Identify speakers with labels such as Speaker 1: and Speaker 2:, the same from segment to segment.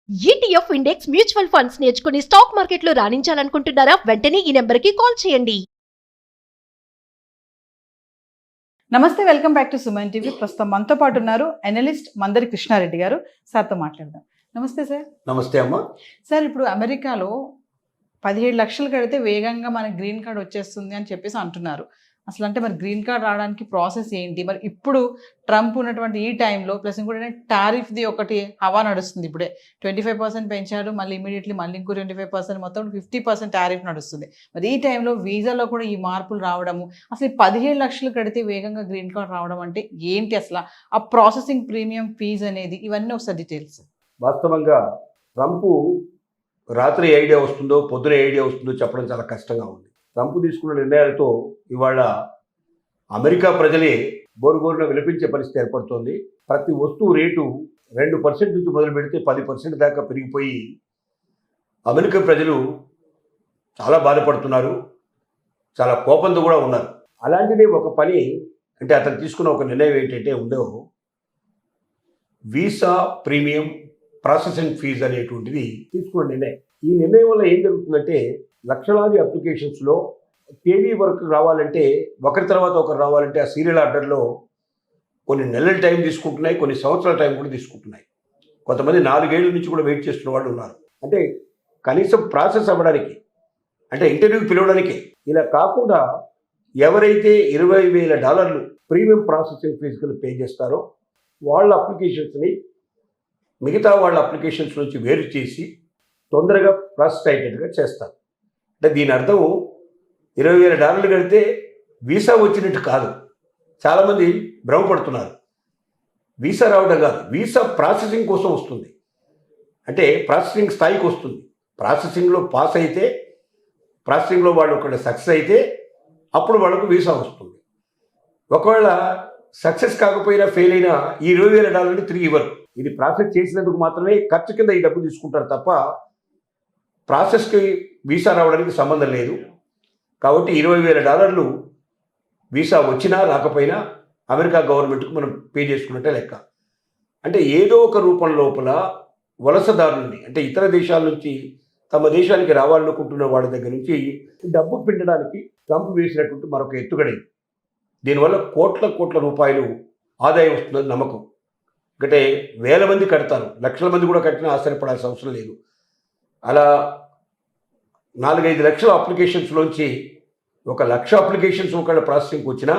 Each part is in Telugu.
Speaker 1: ETF ఇండెక్స్ మ్యూచువల్ ఫండ్స్ నేర్చుకుని స్టాక్ మార్కెట్లో రాణించాలనుకుంటున్నారా? వెంటనే ఈ నెంబర్కి కాల్ చేయండి.
Speaker 2: నమస్తే, welcome back to Suman TV. ప్రస్తుతం మనతో పాటు ఉన్నారు అనలిస్ట్ మందరి కృష్ణారెడ్డి గారు. సార్తో మాట్లాడదాం. నమస్తే సార్.
Speaker 3: నమస్తే అమ్మ.
Speaker 2: సార్, ఇప్పుడు అమెరికాలో 17 లక్షలు కడితే వేగంగా మనకి గ్రీన్ కార్డ్ వచ్చేస్తుంది అని చెప్పేసి అంటున్నారు. అసలు అంటే మరి గ్రీన్ కార్డ్ రావడానికి ప్రాసెస్ ఏంటి? మరి ఇప్పుడు ట్రంప్ ఉన్నటువంటి ఈ టైంలో ప్లస్ ఇంకోటి టారిఫ్ది ఒకటి హవా నడుస్తుంది. ఇప్పుడే 25% పెంచాడు, మళ్ళీ ఇమీడియట్లీ మళ్ళీ ఇంకో 25%, మొత్తం 50% టారిఫ్ నడుస్తుంది. మరి ఈ టైంలో వీసాలో కూడా ఈ మార్పులు రావడము, అసలు 17 లక్షలు కడితే వేగంగా గ్రీన్ కార్డ్ రావడం అంటే ఏంటి? అసలు ఆ ప్రాసెసింగ్ ప్రీమియం ఫీజు అనేది, ఇవన్నీ ఒకసారి డీటెయిల్స్.
Speaker 3: వాస్తవంగా ట్రంప్ రాత్రి ఐడియా వస్తుందో పొద్దున ఐడియా వస్తుందో చెప్పడం చాలా కష్టంగా ఉంది. ట్రంప్ తీసుకున్న నిర్ణయాలతో ఇవాళ అమెరికా ప్రజలే బోరుగోరున విలపించే పరిస్థితి ఏర్పడుతోంది. ప్రతి వస్తువు రేటు 2% నుంచి మొదలు పెడితే 10% దాకా పెరిగిపోయి అమెరికా ప్రజలు చాలా బాధపడుతున్నారు, చాలా కోపంతో కూడా ఉన్నారు. అలాంటిదే ఒక పని అంటే అతను తీసుకున్న ఒక నిర్ణయం ఏంటంటే ఉందో వీసా ప్రీమియం ప్రాసెసింగ్ ఫీజు అనేటువంటిది తీసుకున్న నిర్ణయం. ఈ నిర్ణయం వల్ల ఏం జరుగుతుందంటే లక్షలాది అప్లికేషన్స్లో తేదీ వరకు రావాలంటే ఒకరి తర్వాత ఒకరు రావాలంటే ఆ సీరియల్ ఆర్డర్లో కొన్ని నెలల టైం తీసుకుంటున్నాయి, కొన్ని సంవత్సరాల టైం కూడా తీసుకుంటున్నాయి. కొంతమంది 4 ఏళ్ళ నుంచి కూడా వెయిట్ చేస్తున్న వాళ్ళు ఉన్నారు. అంటే కనీసం ప్రాసెస్ అవ్వడానికి, అంటే ఇంటర్వ్యూకి పిలవడానికి. ఇలా కాకుండా ఎవరైతే $20,000 ప్రీమియం ప్రాసెసింగ్ ఫీజులు పే చేస్తారో వాళ్ళ అప్లికేషన్స్ని మిగతా వాళ్ళ అప్లికేషన్స్ నుంచి వేరు చేసి తొందరగా ప్రాసెస్ అయ్యేటట్టుగా చేస్తారు. అంటే దీని అర్థం $20,000 కడితే వీసా వచ్చినట్టు కాదు. చాలామంది భ్రమపడుతున్నారు. వీసా రావడం కాదు, వీసా ప్రాసెసింగ్ కోసం వస్తుంది. అంటే ప్రాసెసింగ్ స్థాయికి వస్తుంది. ప్రాసెసింగ్లో పాస్ అయితే, ప్రాసెసింగ్లో వాళ్ళు ఒకటి సక్సెస్ అయితే అప్పుడు వాళ్ళకు వీసా వస్తుంది. ఒకవేళ సక్సెస్ కాకపోయినా ఫెయిల్ అయినా ఈ $20,000 తిరిగి ఇవ్వరు. ఇది ప్రాసెస్ చేసినందుకు మాత్రమే ఖర్చు కింద ఈ డబ్బు తీసుకుంటారు తప్ప ప్రాసెస్కి వీసా రావడానికి సంబంధం లేదు. కాబట్టి $20,000 వీసా వచ్చినా రాకపోయినా అమెరికా గవర్నమెంట్కు మనం పే చేసుకున్నట్టే లెక్క. అంటే ఏదో ఒక రూపం లోపల వలసదారులని, అంటే ఇతర దేశాల నుంచి తమ దేశానికి రావాలనుకుంటున్న వాళ్ళ దగ్గర నుంచి డబ్బు పిండడానికి ట్రంప్ వేసినటువంటి మరొక ఎత్తుగడైంది. దీనివల్ల కోట్ల రూపాయలు ఆదాయం వస్తుందని నమ్మకం. అంటే వేల మంది కడతారు, లక్షల మంది కూడా కట్టినా ఆశ్చర్యపడాల్సిన అవసరం లేదు. అలా 4-5 లక్షల అప్లికేషన్స్లోంచి 1,00,000 అప్లికేషన్స్ ఒకవేళ ప్రాసెసింగ్కి వచ్చినా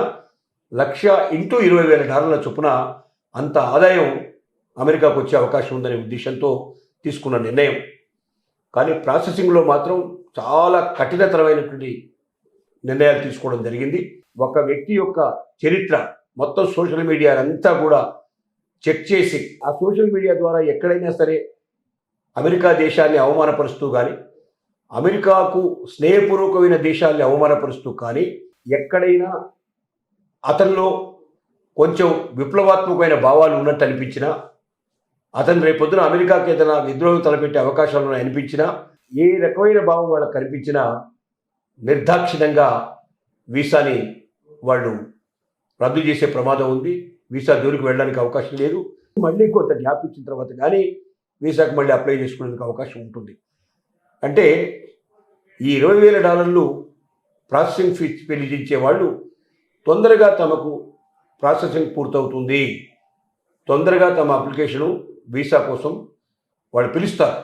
Speaker 3: 1,00,000 ఇంటూ $20,000 చొప్పున అంత ఆదాయం అమెరికాకు వచ్చే అవకాశం ఉందనే ఉద్దేశంతో తీసుకున్న నిర్ణయం. కానీ ప్రాసెసింగ్లో మాత్రం చాలా కఠినతరమైనటువంటి నిర్ణయాలు తీసుకోవడం జరిగింది. ఒక వ్యక్తి యొక్క చరిత్ర మొత్తం సోషల్ మీడియా అంతా కూడా చెక్ చేసి ఆ సోషల్ మీడియా ద్వారా ఎక్కడైనా సరే అమెరికా దేశాన్ని అవమానపరుస్తూ కానీ, అమెరికాకు స్నేహపూర్వకమైన దేశాన్ని అవమానపరుస్తూ కానీ, ఎక్కడైనా అతనిలో కొంచెం విప్లవాత్మకమైన భావాలు ఉన్నట్టు అనిపించినా, అతను రేపొద్దున అమెరికాకి ఏదైనా విద్రోహం తలపెట్టే అవకాశాలను అనిపించినా, ఏ రకమైన భావం వాళ్ళకి కనిపించినా నిర్దాక్షిణ్యంగా వీసాని వాళ్ళు రద్దు చేసే ప్రమాదం ఉంది. వీసా జోలికి వెళ్ళడానికి అవకాశం లేదు. మళ్ళీ కొంత గ్యాప్ ఇచ్చిన తర్వాత కానీ వీసాకు మళ్ళీ అప్లై చేసుకునేందుకు అవకాశం ఉంటుంది. అంటే ఈ $20,000 ప్రాసెసింగ్ ఫీజు చెల్లించే వాళ్ళు తొందరగా తమకు ప్రాసెసింగ్ పూర్తవుతుంది, తొందరగా తమ అప్లికేషను వీసా కోసం వాళ్ళు పిలుస్తారు,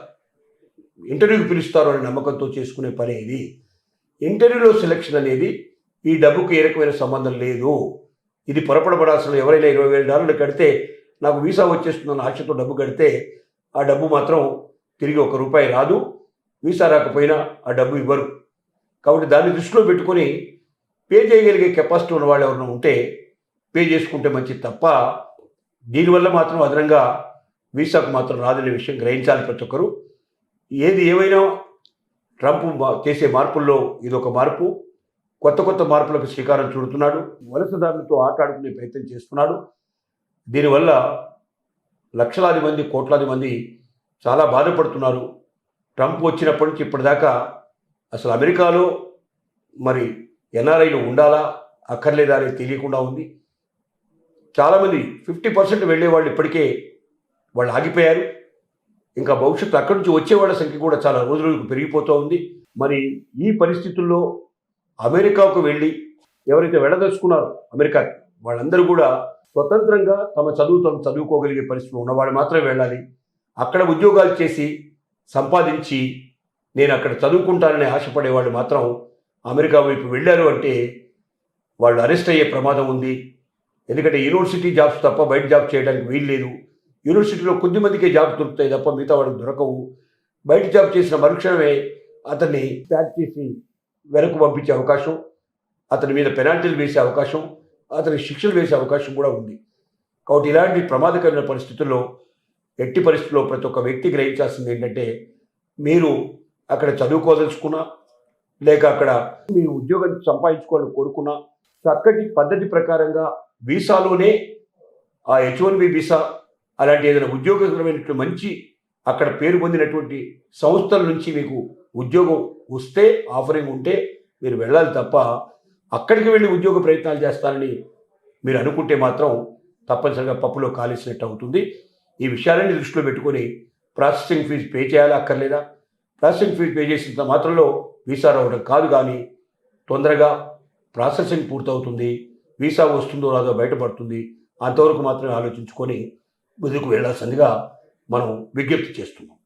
Speaker 3: ఇంటర్వ్యూకి పిలుస్తారు అనే నమ్మకంతో చేసుకునే పని ఇది. ఇంటర్వ్యూలో సెలక్షన్ అనేది ఈ డబ్బుకు ఏ రకమైన సంబంధం లేదు. ఇది పొరపడబడాల్సిన, ఎవరైనా $20,000 కడితే నాకు వీసా వచ్చేస్తుందన్న ఆశతో డబ్బు కడితే ఆ డబ్బు మాత్రం తిరిగి ₹1 రాదు. వీసా రాకపోయినా ఆ డబ్బు ఇవ్వరు. కాబట్టి దాన్ని దృష్టిలో పెట్టుకొని పే చేయగలిగే కెపాసిటీ ఉన్న వాళ్ళు ఎవరైనా ఉంటే పే చేసుకుంటే మంచిది తప్ప దీనివల్ల మాత్రం అదనంగా వీసాకు మాత్రం రాదనే విషయం గ్రహించాలి ప్రతి ఒక్కరు. ఏది ఏమైనా ట్రంప్ చేసే మార్పుల్లో ఇదొక మార్పు. కొత్త మార్పులకు శ్రీకారం చుడుతున్నాడు. వలసదారులతో ఆటాడుకునే ప్రయత్నం చేస్తున్నాడు. దీనివల్ల లక్షలాది మంది, కోట్లాది మంది చాలా బాధపడుతున్నారు. ట్రంప్ వచ్చినప్పటి నుంచి ఇప్పటిదాకా అసలు అమెరికాలో మరి ఎన్ఆర్ఐలు ఉండాలా అక్కర్లేదా అనేది తెలియకుండా ఉంది. చాలామంది 50% వెళ్ళే వాళ్ళు ఇప్పటికే వాళ్ళు ఆగిపోయారు. ఇంకా భవిష్యత్తు అక్కడి నుంచి వచ్చేవాళ్ళ సంఖ్య కూడా చాలా రోజులకు పెరిగిపోతూ ఉంది. మరి ఈ పరిస్థితుల్లో అమెరికాకు వెళ్ళి ఎవరైతే వెళ్ళదలుచుకున్నారో అమెరికాకి, వాళ్ళందరూ కూడా స్వతంత్రంగా తమ చదువుకోగలిగే పరిస్థితులు ఉన్నవాడు మాత్రమే వెళ్ళాలి. అక్కడ ఉద్యోగాలు చేసి సంపాదించి నేను అక్కడ చదువుకుంటానని ఆశపడేవాళ్ళు మాత్రం అమెరికా వైపు వెళ్ళారు అంటే వాళ్ళు అరెస్ట్ అయ్యే ప్రమాదం ఉంది. ఎందుకంటే యూనివర్సిటీ జాబ్స్ తప్ప బయట జాబ్ చేయడానికి వీలు లేదు. యూనివర్సిటీలో కొద్దిమందికే జాబ్ దొరుకుతాయి తప్ప మిగతా వాళ్ళకి దొరకవు. బయట జాబ్ చేసిన మరుక్షణమే అతన్ని ప్యాక్ చేసి వెనక్కు పంపించే అవకాశం, అతని మీద పెనాల్టీలు వేసే అవకాశం, అతని శిక్షలు వేసే అవకాశం కూడా ఉంది. కాబట్టి ఇలాంటి ప్రమాదకరమైన పరిస్థితుల్లో ఎట్టి పరిస్థితుల్లో ప్రతి ఒక్క వ్యక్తి గ్రహించాల్సింది ఏంటంటే, మీరు అక్కడ చదువుకోదలుచుకున్నా లేక అక్కడ మీ ఉద్యోగం సంపాదించుకోవాలని కోరుకున్నా చక్కటి పద్ధతి ప్రకారంగా వీసాలోనే ఆ H1B వీసా అలాంటి ఏదైనా ఉద్యోగకరమైనటువంటి మంచి అక్కడ పేరు పొందినటువంటి సంస్థల నుంచి మీకు ఉద్యోగం వస్తే, ఆఫరింగ్ ఉంటే మీరు వెళ్ళాలి తప్ప అక్కడికి వెళ్ళి ఉద్యోగ ప్రయత్నాలు చేస్తారని మీరు అనుకుంటే మాత్రం తప్పనిసరిగా పప్పులో కాలేసినట్టు అవుతుంది. ఈ విషయాలన్నీ దృష్టిలో పెట్టుకొని ప్రాసెసింగ్ ఫీజు పే చేయాలా అక్కర్లేదా, ప్రాసెసింగ్ ఫీజు పే చేసినంత మాత్రంలో వీసా రావడం కాదు, కానీ తొందరగా ప్రాసెసింగ్ పూర్తవుతుంది, వీసా వస్తుందో రాదో బయటపడుతుంది. అంతవరకు మాత్రమే ఆలోచించుకొని ముందుకు వెళ్ళాల్సిందిగా మనం విజ్ఞప్తి చేస్తున్నాం.